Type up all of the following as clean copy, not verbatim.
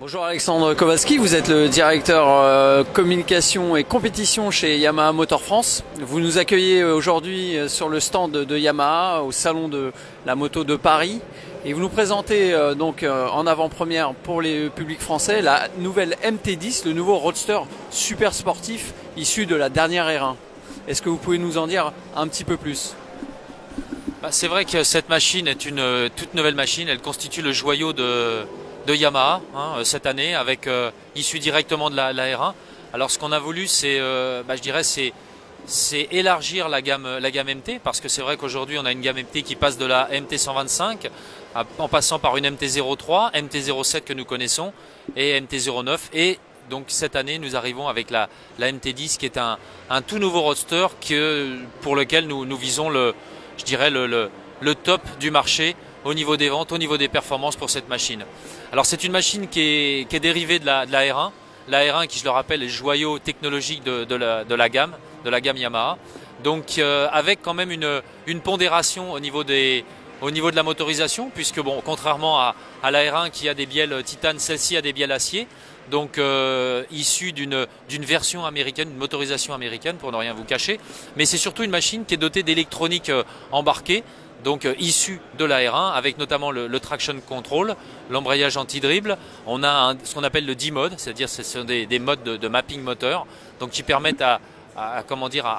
Bonjour Alexandre Kowalski, vous êtes le directeur communication et compétition chez Yamaha Motor France. Vous nous accueillez aujourd'hui sur le stand de Yamaha au salon de la moto de Paris et vous nous présentez donc en avant-première pour les publics français la nouvelle MT10, le nouveau roadster super sportif issu de la dernière R1. Est-ce que vous pouvez nous en dire un petit peu plus ? C'est vrai que cette machine est une toute nouvelle machine, elle constitue le joyau de Yamaha cette année, avec issu directement de la R1. Alors ce qu'on a voulu, c'est élargir la gamme MT, parce que c'est vrai qu'aujourd'hui on a une gamme MT qui passe de la MT 125 en passant par une MT 03, MT 07 que nous connaissons et MT 09, et donc cette année nous arrivons avec la MT10 qui est un tout nouveau roadster pour lequel nous visons le top du marché au niveau des ventes, au niveau des performances pour cette machine. Alors c'est une machine qui est dérivée de la R1. La R1 qui, je le rappelle, est le joyau technologique de la gamme Yamaha. Donc avec quand même une pondération au niveau de la motorisation, puisque bon, contrairement à la R1 qui a des bielles titane, celle-ci a des bielles acier. Donc issue d'une version américaine, une motorisation américaine pour ne rien vous cacher. Mais c'est surtout une machine qui est dotée d'électronique embarquée, donc issu de la R1, avec notamment le traction control, l'embrayage anti-dribble. On a ce qu'on appelle le D-mode, c'est-à-dire ce sont des modes de mapping moteur, donc qui permettent à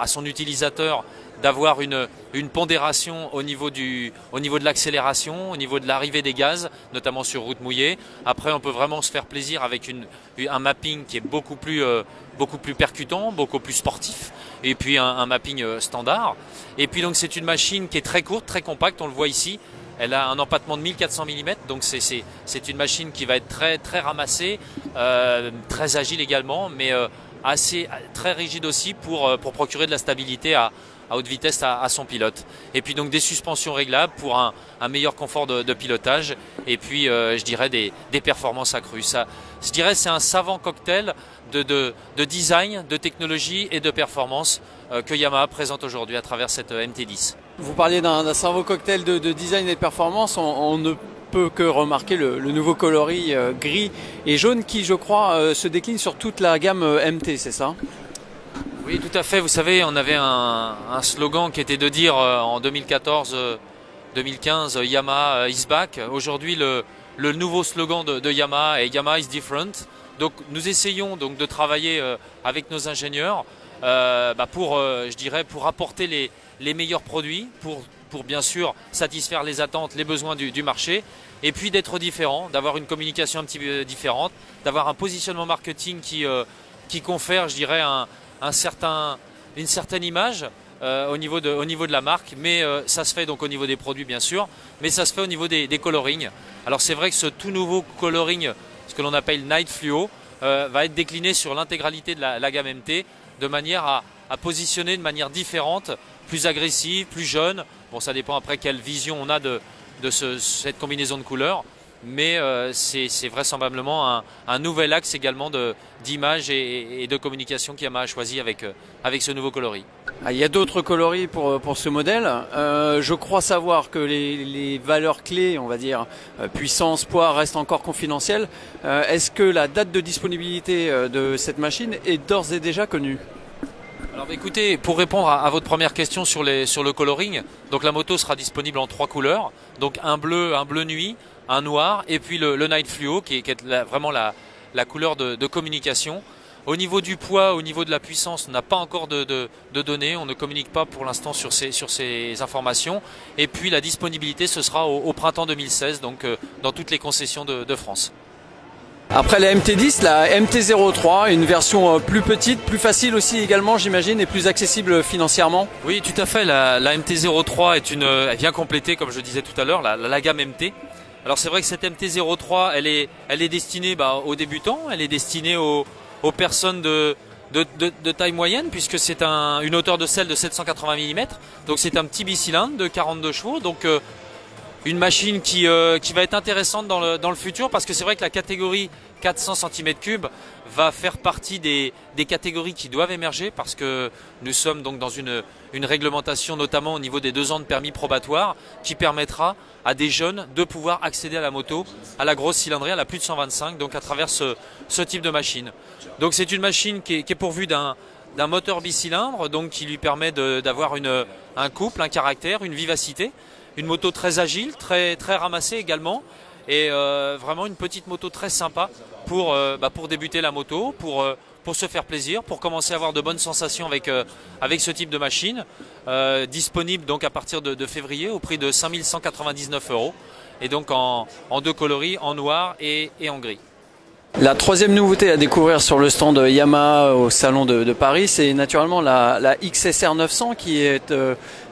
son utilisateur d'avoir une pondération au niveau de l'accélération, au niveau de l'arrivée des gaz, notamment sur route mouillée. Après, on peut vraiment se faire plaisir avec un mapping qui est beaucoup plus percutant, beaucoup plus sportif, et puis un mapping standard. Et puis donc c'est une machine qui est très courte, très compacte, on le voit ici. Elle a un empattement de 1400 mm, donc c'est une machine qui va être très, très ramassée, très agile également, mais très rigide aussi pour procurer de la stabilité à haute vitesse à son pilote. Et puis donc des suspensions réglables pour un meilleur confort de pilotage, et puis je dirais des performances accrues. Ça, je dirais, c'est un savant cocktail de design, de technologie et de performance que Yamaha présente aujourd'hui à travers cette MT10. Vous parliez d'un savant cocktail de design et de performance. On ne peut que remarquer le nouveau coloris gris et jaune qui, je crois, se décline sur toute la gamme MT, c'est ça ? Oui, tout à fait. Vous savez, on avait un slogan qui était de dire en 2014-2015 Yamaha is back. Aujourd'hui, le nouveau slogan de Yamaha est Yamaha is different. Donc nous essayons donc de travailler avec nos ingénieurs pour apporter les meilleurs produits, pour bien sûr satisfaire les attentes, les besoins du marché, et puis d'être différent, d'avoir une communication un petit peu différente, d'avoir un positionnement marketing qui confère, je dirais, une certaine image au niveau de la marque, mais ça se fait donc au niveau des produits bien sûr, mais ça se fait au niveau des colorings. Alors c'est vrai que ce tout nouveau coloring, ce que l'on appelle Night Fluo, va être décliné sur l'intégralité de la gamme MT, de manière à positionner de manière différente, plus agressive, plus jeune. Bon, ça dépend après quelle vision on a de cette combinaison de couleurs, mais c'est vraisemblablement un nouvel axe également d'image et de communication qu'Yamaha a choisi avec ce nouveau coloris. Il y a d'autres coloris pour ce modèle. Je crois savoir que les valeurs clés, on va dire puissance, poids, restent encore confidentielles. Est-ce que la date de disponibilité de cette machine est d'ores et déjà connue ? Alors écoutez, pour répondre à votre première question sur le coloring, donc la moto sera disponible en 3 couleurs, donc un bleu nuit, un noir, et puis le Night Fluo qui est vraiment la couleur de communication. Au niveau du poids, au niveau de la puissance, on n'a pas encore de données, on ne communique pas pour l'instant sur ces informations. Et puis la disponibilité, ce sera au printemps 2016, donc dans toutes les concessions de France. Après la MT10, la MT03, une version plus petite, plus facile aussi également, j'imagine, et plus accessible financièrement. Oui, tout à fait. La MT03 elle vient compléter, comme je disais tout à l'heure, la gamme MT. Alors c'est vrai que cette MT03, elle est destinée aux débutants, elle est destinée aux personnes de taille moyenne, puisque c'est une hauteur de selle de 780 mm. Donc c'est un petit bicylindre de 42 chevaux. Donc une machine qui va être intéressante dans le futur, parce que c'est vrai que la catégorie 400 cm3 va faire partie des catégories qui doivent émerger parce que nous sommes donc dans une réglementation notamment au niveau des 2 ans de permis probatoire qui permettra à des jeunes de pouvoir accéder à la moto, à la grosse cylindrée, à la plus de 125, donc à travers ce type de machine. Donc c'est une machine qui est pourvue d'un moteur bicylindre, donc qui lui permet d'avoir un couple, un caractère, une vivacité, une moto très agile, très ramassée également, et vraiment une petite moto très sympa pour débuter la moto, pour se faire plaisir, pour commencer à avoir de bonnes sensations avec ce type de machine, disponible donc à partir de février au prix de 5 199 €, et donc en 2 coloris, en noir et en gris. La troisième nouveauté à découvrir sur le stand Yamaha au salon de Paris, c'est naturellement la XSR 900 qui est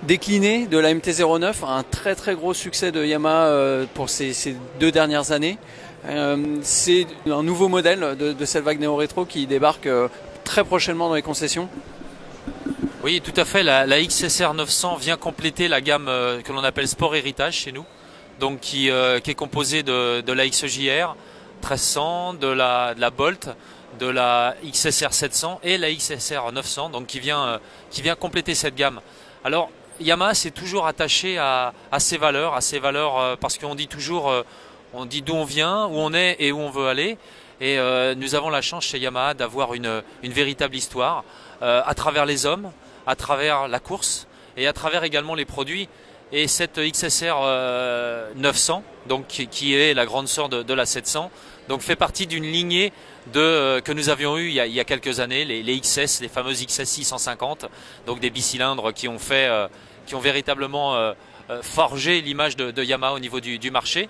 déclinée de la MT-09, un très gros succès de Yamaha pour ces 2 dernières années. C'est un nouveau modèle de cette vague néo-rétro qui débarque très prochainement dans les concessions. Oui, tout à fait. La XSR 900 vient compléter la gamme que l'on appelle Sport Héritage chez nous, donc qui est composée de la XJR 1300, de la Bolt, de la XSR 700 et la XSR 900, donc qui vient compléter cette gamme. Alors Yamaha s'est toujours attaché à ses valeurs, parce qu'on dit toujours, on dit d'où on vient, où on est et où on veut aller. Et nous avons la chance chez Yamaha d'avoir une véritable histoire à travers les hommes, à travers la course et à travers également les produits. Et cette XSR 900, donc qui est la grande sœur de la 700, donc fait partie d'une lignée que nous avions eu il y a quelques années, les XS, les fameuses XS 650, donc des bicylindres qui ont véritablement forgé l'image de Yamaha au niveau du marché.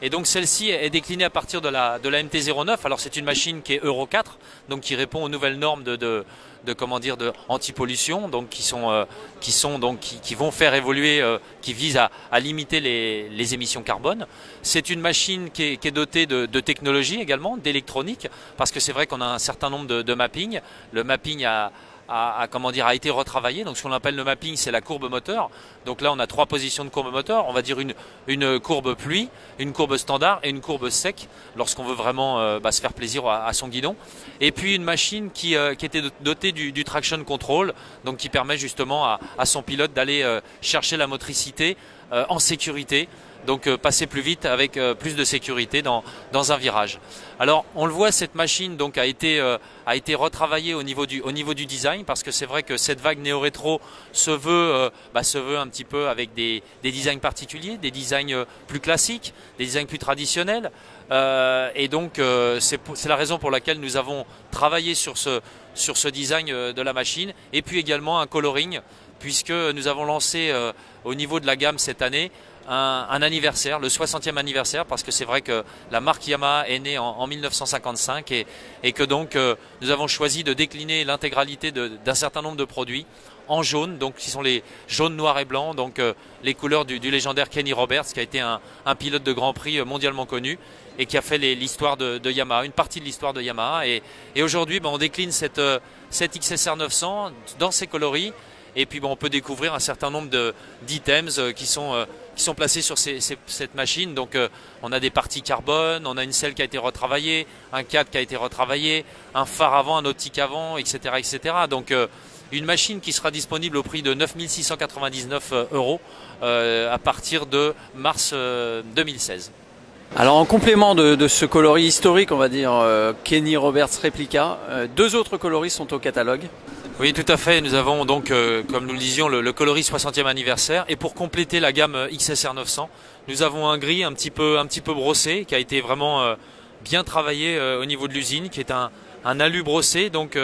Et donc celle-ci est déclinée à partir de la MT-09. Alors c'est une machine qui est Euro 4, donc qui répond aux nouvelles normes de anti-pollution, donc qui vont faire évoluer, qui visent à limiter les émissions carbone. C'est une machine qui est dotée de technologie également, d'électronique, parce que c'est vrai qu'on a un certain nombre de mapping. Le mapping a été retravaillé. Donc ce qu'on appelle le mapping, c'est la courbe moteur. Donc là on a 3 positions de courbe moteur, on va dire une courbe pluie, une courbe standard et une courbe sec lorsqu'on veut vraiment se faire plaisir à son guidon. Et puis une machine qui était dotée du traction control, donc qui permet justement à son pilote d'aller chercher la motricité en sécurité. Donc passer plus vite avec plus de sécurité dans un virage. Alors on le voit, cette machine donc a été retravaillée au niveau du design, parce que c'est vrai que cette vague néo-rétro se veut un petit peu avec des designs particuliers, des designs plus classiques, des designs plus traditionnels. Et donc c'est la raison pour laquelle nous avons travaillé sur ce design de la machine, et puis également un coloring, puisque nous avons lancé au niveau de la gamme cette année un anniversaire, le 60e anniversaire, parce que c'est vrai que la marque Yamaha est née en 1955 et que donc nous avons choisi de décliner l'intégralité d'un certain nombre de produits en jaune, donc qui sont les jaunes, noirs et blancs, donc les couleurs du légendaire Kenny Roberts, qui a été un pilote de Grand Prix mondialement connu et qui a fait l'histoire de Yamaha, une partie de l'histoire de Yamaha. Et aujourd'hui, on décline cette XSR 900 dans ses coloris. Et puis on peut découvrir un certain nombre d'items qui sont placés sur cette machine. Donc on a des parties carbone, on a une selle qui a été retravaillée, un cadre qui a été retravaillé, un phare avant, un optique avant, etc. etc. Donc une machine qui sera disponible au prix de 9 699 € à partir de mars 2016. Alors en complément de ce coloris historique, on va dire Kenny Roberts Replica, 2 autres coloris sont au catalogue. Oui, tout à fait. Nous avons donc, comme nous le disions, le coloris 60e anniversaire. Et pour compléter la gamme XSR 900, nous avons un gris un petit peu brossé, qui a été vraiment bien travaillé au niveau de l'usine, qui est un alu brossé, donc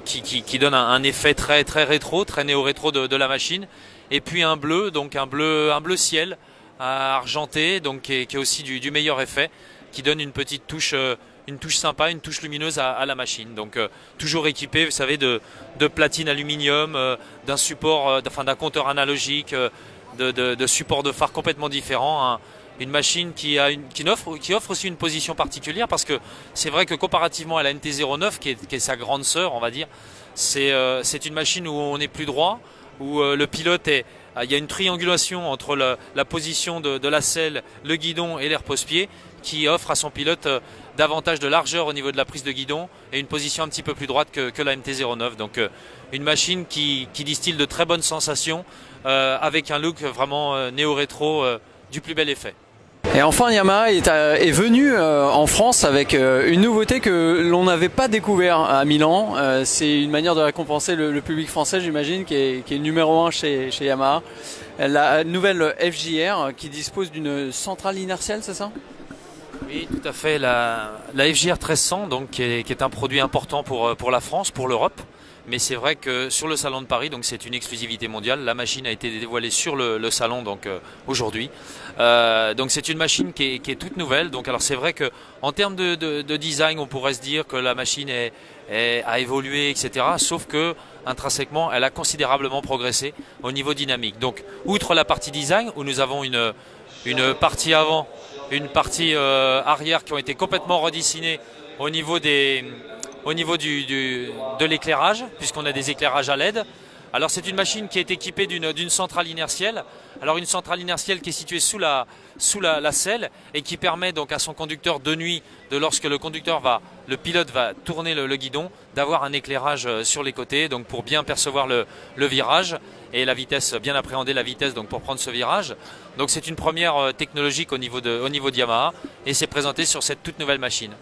qui donne un effet très rétro, très néo-rétro de la machine. Et puis un bleu, donc un bleu ciel argenté, donc qui est aussi du meilleur effet, qui donne une petite touche. Une touche sympa, une touche lumineuse à la machine. Donc toujours équipé, vous savez, de platine aluminium, d'un support, d'un compteur analogique, de support de phare complètement différent. Hein. Une machine qui offre aussi une position particulière, parce que c'est vrai que comparativement à la MT-09, qui est sa grande sœur, on va dire, c'est une machine où on est plus droit, où le pilote il y a une triangulation entre la position de la selle, le guidon et les repose-pieds, qui offre à son pilote davantage de largeur au niveau de la prise de guidon et une position un petit peu plus droite que la MT-09. Donc une machine qui distille de très bonnes sensations avec un look vraiment néo-rétro du plus bel effet. Et enfin, Yamaha est venu en France avec une nouveauté que l'on n'avait pas découvert à Milan. C'est une manière de récompenser le public français, j'imagine, qui est le numéro 1 chez Yamaha. La nouvelle FJR qui dispose d'une centrale inertielle, c'est ça? Oui, tout à fait. La FJR 1300, donc, qui est un produit important pour la France, pour l'Europe. Mais c'est vrai que sur le salon de Paris, donc c'est une exclusivité mondiale, la machine a été dévoilée sur le salon donc aujourd'hui. Donc c'est une machine qui est toute nouvelle. Donc alors c'est vrai que en termes de design, on pourrait se dire que la machine a évolué, etc. Sauf que intrinsèquement, elle a considérablement progressé au niveau dynamique. Donc outre la partie design où nous avons une partie avant, une partie arrière qui ont été complètement redessinées au niveau de l'éclairage, puisqu'on a des éclairages à LED. Alors c'est une machine qui est équipée d'une centrale inertielle. Alors une centrale inertielle qui est située sous la selle et qui permet donc à son conducteur de nuit, lorsque le pilote va tourner le guidon, d'avoir un éclairage sur les côtés, donc pour bien percevoir le virage et la vitesse, bien appréhender la vitesse donc pour prendre ce virage. Donc c'est une première technologique au niveau de Yamaha et c'est présenté sur cette toute nouvelle machine.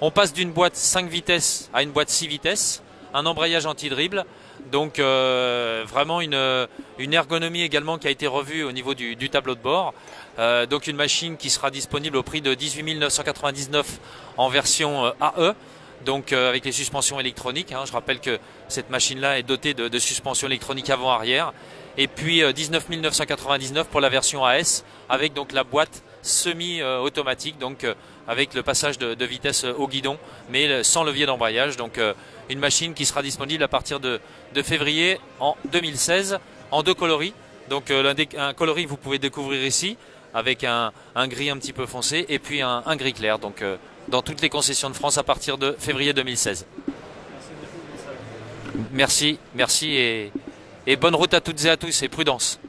On passe d'une boîte 5 vitesses à une boîte 6 vitesses, un embrayage anti-dribble, donc vraiment une ergonomie également qui a été revue au niveau du tableau de bord. Donc une machine qui sera disponible au prix de 18 999 en version AE, donc avec les suspensions électroniques. Hein. Je rappelle que cette machine-là est dotée de suspensions électroniques avant-arrière. Et puis 19 999 pour la version AS, avec donc la boîte semi-automatique, donc avec le passage de vitesse au guidon, mais sans levier d'embrayage. Donc une machine qui sera disponible à partir de février en 2016 en 2 coloris. Donc un coloris que vous pouvez découvrir ici avec un gris un petit peu foncé et puis un gris clair. Donc dans toutes les concessions de France à partir de février 2016. Merci et bonne route à toutes et à tous et prudence.